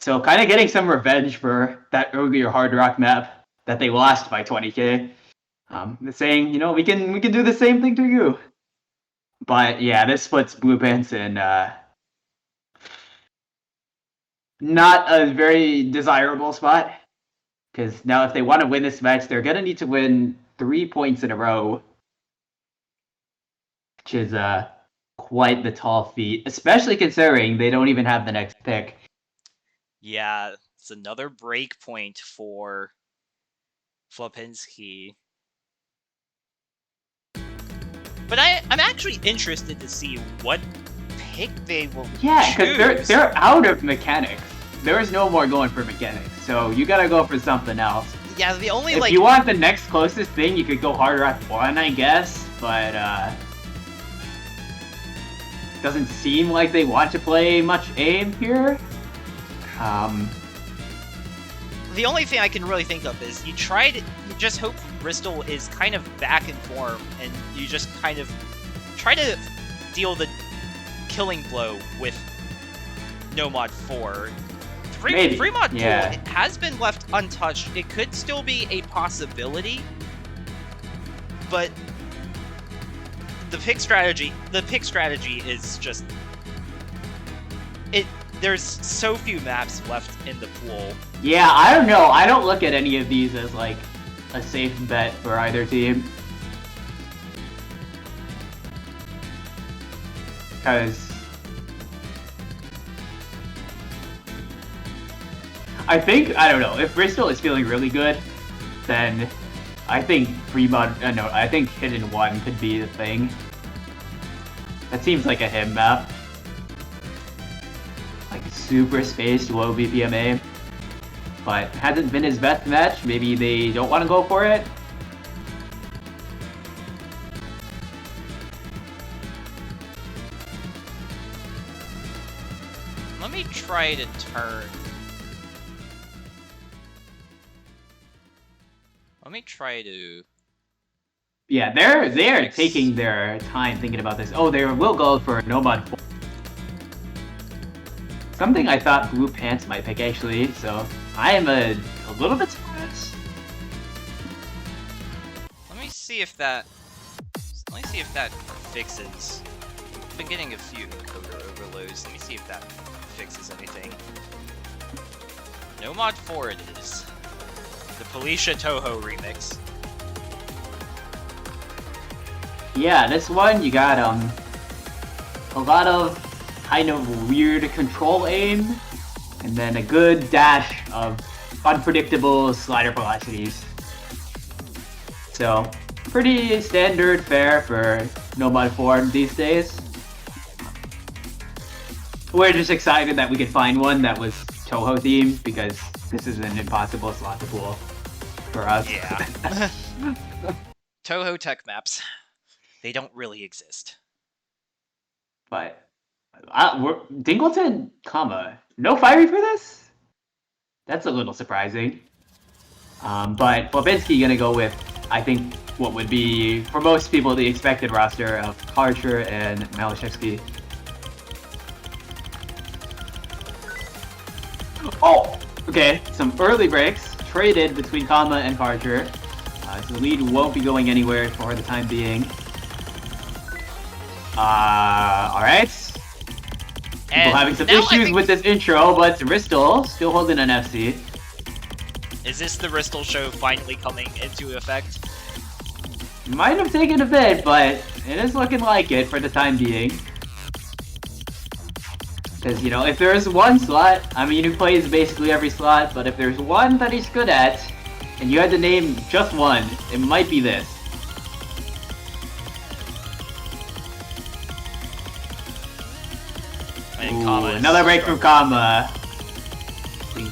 So kind of getting some revenge for that earlier Hard Rock map that they lost by 20k. Saying, you know, we can do the same thing to you. But yeah, this puts Blue Pants in not a very desirable spot. Because now if they want to win this match, they're going to need to win 3 points in a row. Which is quite the tall feat, especially considering they don't even have the next pick. Yeah, it's another break point for FLOPINSKI. But I'm actually interested to see what pick they will Yeah, because choose. they're out of mechanics. There is no more going for mechanics, so you gotta go for something else. Yeah, the only, If like... you want the next closest thing, you could go Hard Rock 1, I guess, but doesn't seem like they want to play much aim here. The only thing I can really think of is you just hope Bristol is kind of back in form, and you just kind of try to deal the killing blow with No Mod 4. Maybe, Fremont yeah. Pool has been left untouched. It could still be a possibility, but the pick strategy is just there's so few maps left in the pool. Yeah, I don't know. I don't look at any of these as like a safe bet for either team. Because I don't know, if Bristol is feeling really good, then I think I think Hidden 1 could be the thing. That seems like a him map. Like super spaced, low BPM aim. But hasn't been his best match, maybe they don't want to go for it. Let me try to turn. Let me try to Yeah, they're taking their time thinking about this. Oh, they will go for Nomad 4. Something I thought Blue Pants might pick actually, so I am a little bit surprised. Let me see if that fixes. I've been getting a few coder overloads. Let me see if that fixes anything. Nomad 4 it is. The Felicia Touhou remix. Yeah, this one you got a lot of kind of weird control aim, and then a good dash of unpredictable slider velocities. So pretty standard fare for Nomad 4 these days. We're just excited that we could find one that was Touhou themed because this is an impossible slot to pull for us. Yeah. Touhou tech maps. They don't really exist. But Dingleton, no fiery for this? That's a little surprising. But FLOPINSKI gonna go with, I think, what would be, for most people, the expected roster of Karcher and Malashevsky. Oh! Okay, some early breaks traded between Kama and Karcher. So the lead won't be going anywhere for the time being. Alright. People having some issues with this intro, but Ristal still holding an FC. Is this the Ristal show finally coming into effect? Might have taken a bit, but it is looking like it for the time being. Because, you know, if there's one slot, I mean, he plays basically every slot, but if there's one that he's good at, and you had to name just one, it might be this. Ooh, another break from Kama.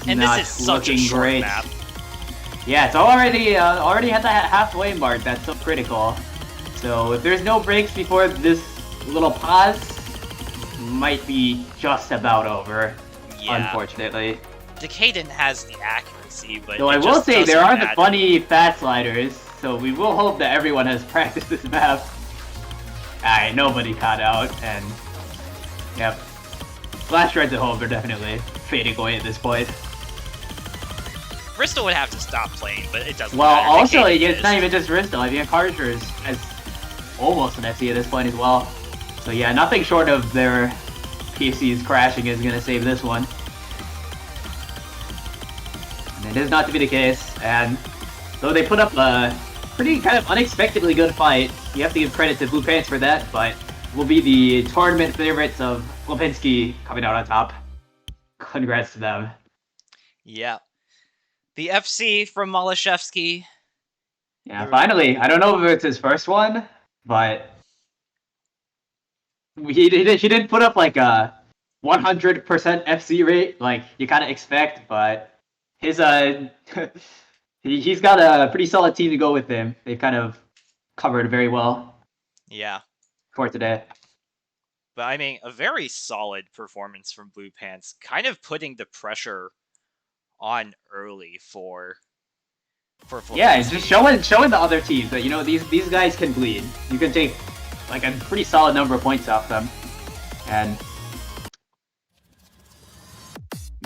And this is such a short map. Yeah, it's already at the halfway mark. That's so critical. So if there's no breaks before this little pause, might be just about over. Yeah. Unfortunately. Decaden has the accuracy, but though I will say there are the funny fast sliders, so we will hope that everyone has practiced this map. Alright, nobody caught out, and yep. Flash rides at home are definitely fading away at this point. Ristal would have to stop playing, but it doesn't well, matter. Well, also, it's not even just Ristal. I mean, Karcher has almost an FC at this point as well. So yeah, nothing short of their PCs crashing is going to save this one. And it is not to be the case, and though they put up a pretty kind of unexpectedly good fight, you have to give credit to Blue Pants for that, but will be the tournament favorites of FLOPINSKI coming out on top. Congrats to them. Yeah. The FC from Malashevsky. Yeah, finally. I don't know if it's his first one, but he didn't put up like a 100% FC rate like you kind of expect, but his he's got a pretty solid team to go with him. They've kind of covered very well. Yeah. For today. But I mean, a very solid performance from Blue Pants, kind of putting the pressure on early for yeah, it's just showing the other teams that, you know, these guys can bleed. You can take like a pretty solid number of points off them, and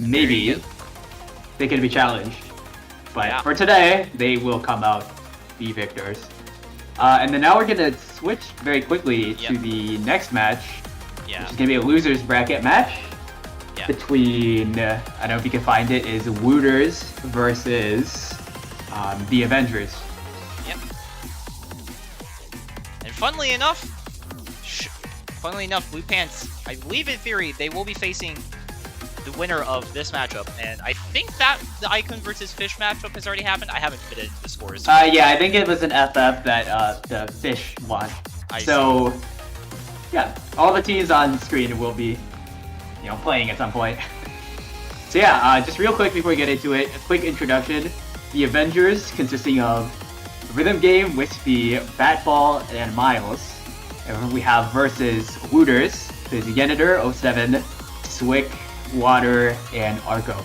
maybe they can be challenged. But yeah, for today, they will come out the victors. And then now we're gonna switch very quickly to the next match, which is gonna be a losers bracket match between I don't know if you can find it, is Wooters versus the Avengers. Yep. And funnily enough, Blue Pants, I believe in theory, they will be facing the winner of this matchup, and I think that the Icon versus Fish matchup has already happened. I haven't put in the scores. Yeah, I think it was an FF that the Fish won. So, yeah, all the teams on screen will be, you know, playing at some point. So yeah, just real quick before we get into it, a quick introduction. The Avengers, consisting of Rhythm Game, Wispy, Batball, and Miles. And we have versus Wooters, there's Yenitor, 07, Swick, Water, and Arco.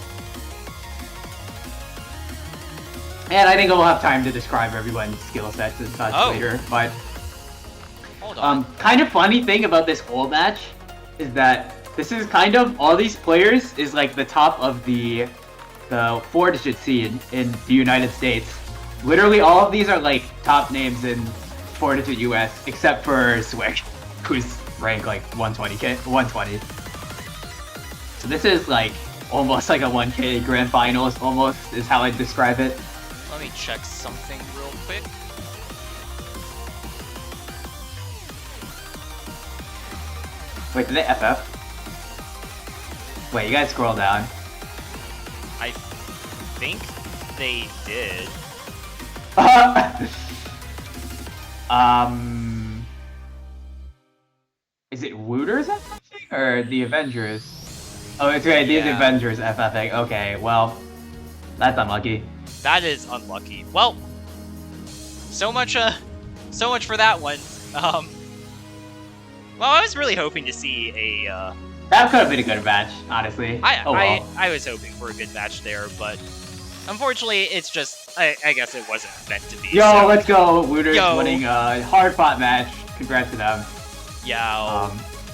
And I think we'll have time to describe everyone's skill sets and such later. But hold on. kind of funny thing about this whole match is that this is kind of all these players is like the top of the 4-digit scene in the United States. Literally all of these are like top names in 4-digit US except for Swick, who's ranked like 120. So this is like almost like a 1K grand finals, almost is how I'd describe it. Let me check something real quick. Wait, did they FF? Wait, you guys scroll down. I think they did. Is it Wooters FFing or the Avengers? Oh, it's right, these Avengers FFing. Okay, well, that's unlucky. That is unlucky. Well, so much for that one. Well, I was really hoping to see a. That could have been a good match, honestly. I was hoping for a good match there, but unfortunately, it's just I guess it wasn't meant to be. Yo, so. Let's go! Wooters winning a hard-fought match. Congrats to them. Yeah,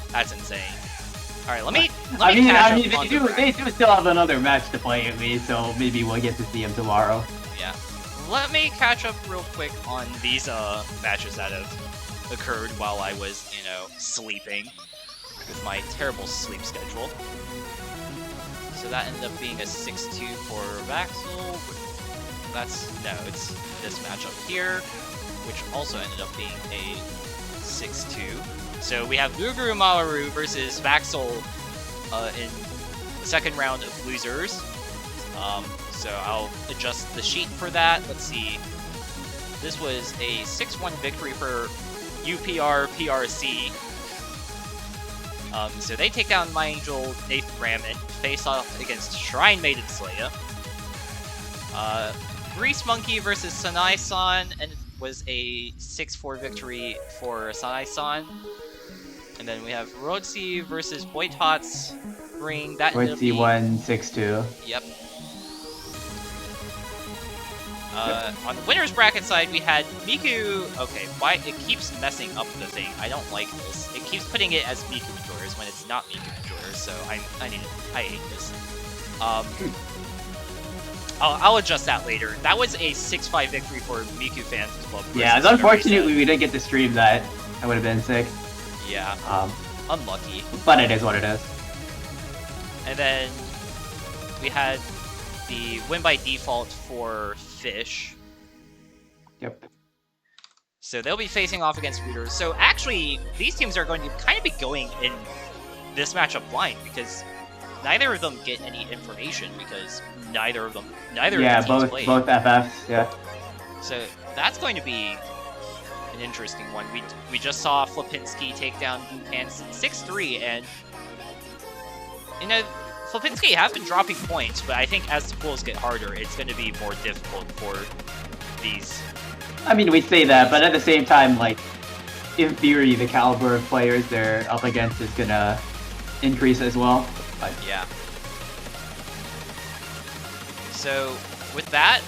that's insane. All right, let me they do still have another match to play at least, so maybe we'll get to see them tomorrow. Yeah. Let me catch up real quick on these matches that have occurred while I was, sleeping with my terrible sleep schedule. So that ended up being a 6-2 for Vaxel. It's this matchup here, which also ended up being a 6-2. So we have Guru Mawaru versus Vaxel in the second round of losers. So I'll adjust the sheet for that. Let's see. This was a 6-1 victory for UPR PRC. So they take down My Angel Nathan Ram and face off against Shrine Maiden Slaya. Grease Monkey versus Sanai-san, and it was a 6-4 victory for Sanai-san. And then we have Rodzi versus Boytots Ring. That Rodzi won 6-2. Yep. On the winner's bracket side, we had Miku. Okay, why it keeps messing up the thing? I don't like this. It keeps putting it as Miku Majoras when it's not Miku Majoras, so I hate this. I'll adjust that later. That was a 6-5 victory for Miku Fans Club. Yeah, it's unfortunately we didn't get to stream that. That would have been sick. Yeah. Unlucky. But it is what it is. And then we had the win by default for Fish. Yep. So they'll be facing off against Rooters. So actually, these teams are going to kind of be going in this matchup blind because neither of them get any information because neither of the teams played. both FFs. Yeah. So that's going to be an interesting one. We just saw FLOPINSKI take down Blue Pants 6-3, and FLOPINSKI have been dropping points, but I think as the pools get harder, it's going to be more difficult for these. I mean, we say that, but at the same time, like, in theory, the caliber of players they're up against is going to increase as well. But yeah. So with that,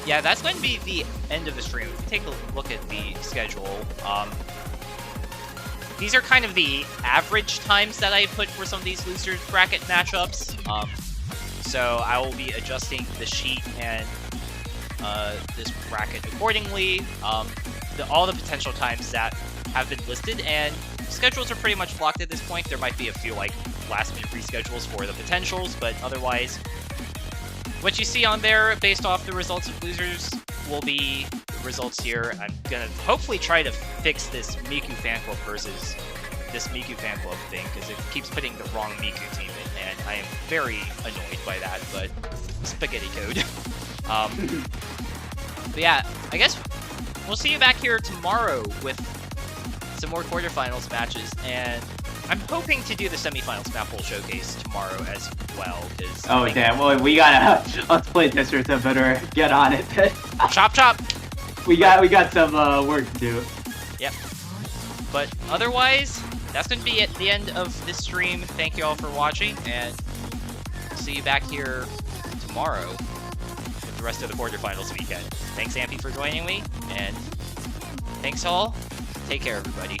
yeah, that's going to be the end of the stream. If we take a look at the schedule, these are kind of the average times that I put for some of these losers bracket matchups. So I will be adjusting the sheet and this bracket accordingly. All the potential times that have been listed, and schedules are pretty much blocked at this point. There might be a few like last-minute reschedules for the potentials, but otherwise, what you see on there based off the results of losers will be the results here. I'm gonna hopefully try to fix this Miku Fan Club versus this Miku Fan Club thing, because it keeps putting the wrong Miku team in, and I am very annoyed by that, but spaghetti code. But yeah, I guess we'll see you back here tomorrow with some more quarterfinals matches, and I'm hoping to do the semifinals map pool showcase tomorrow as well. Oh damn! Well, we gotta let's play testers. I better get on it. Chop chop. We got some work to do. Yep. But otherwise, that's going to be at the end of this stream. Thank you all for watching, and see you back here tomorrow with the rest of the quarterfinals weekend. Thanks, Ampy, for joining me, and thanks all. Take care, everybody.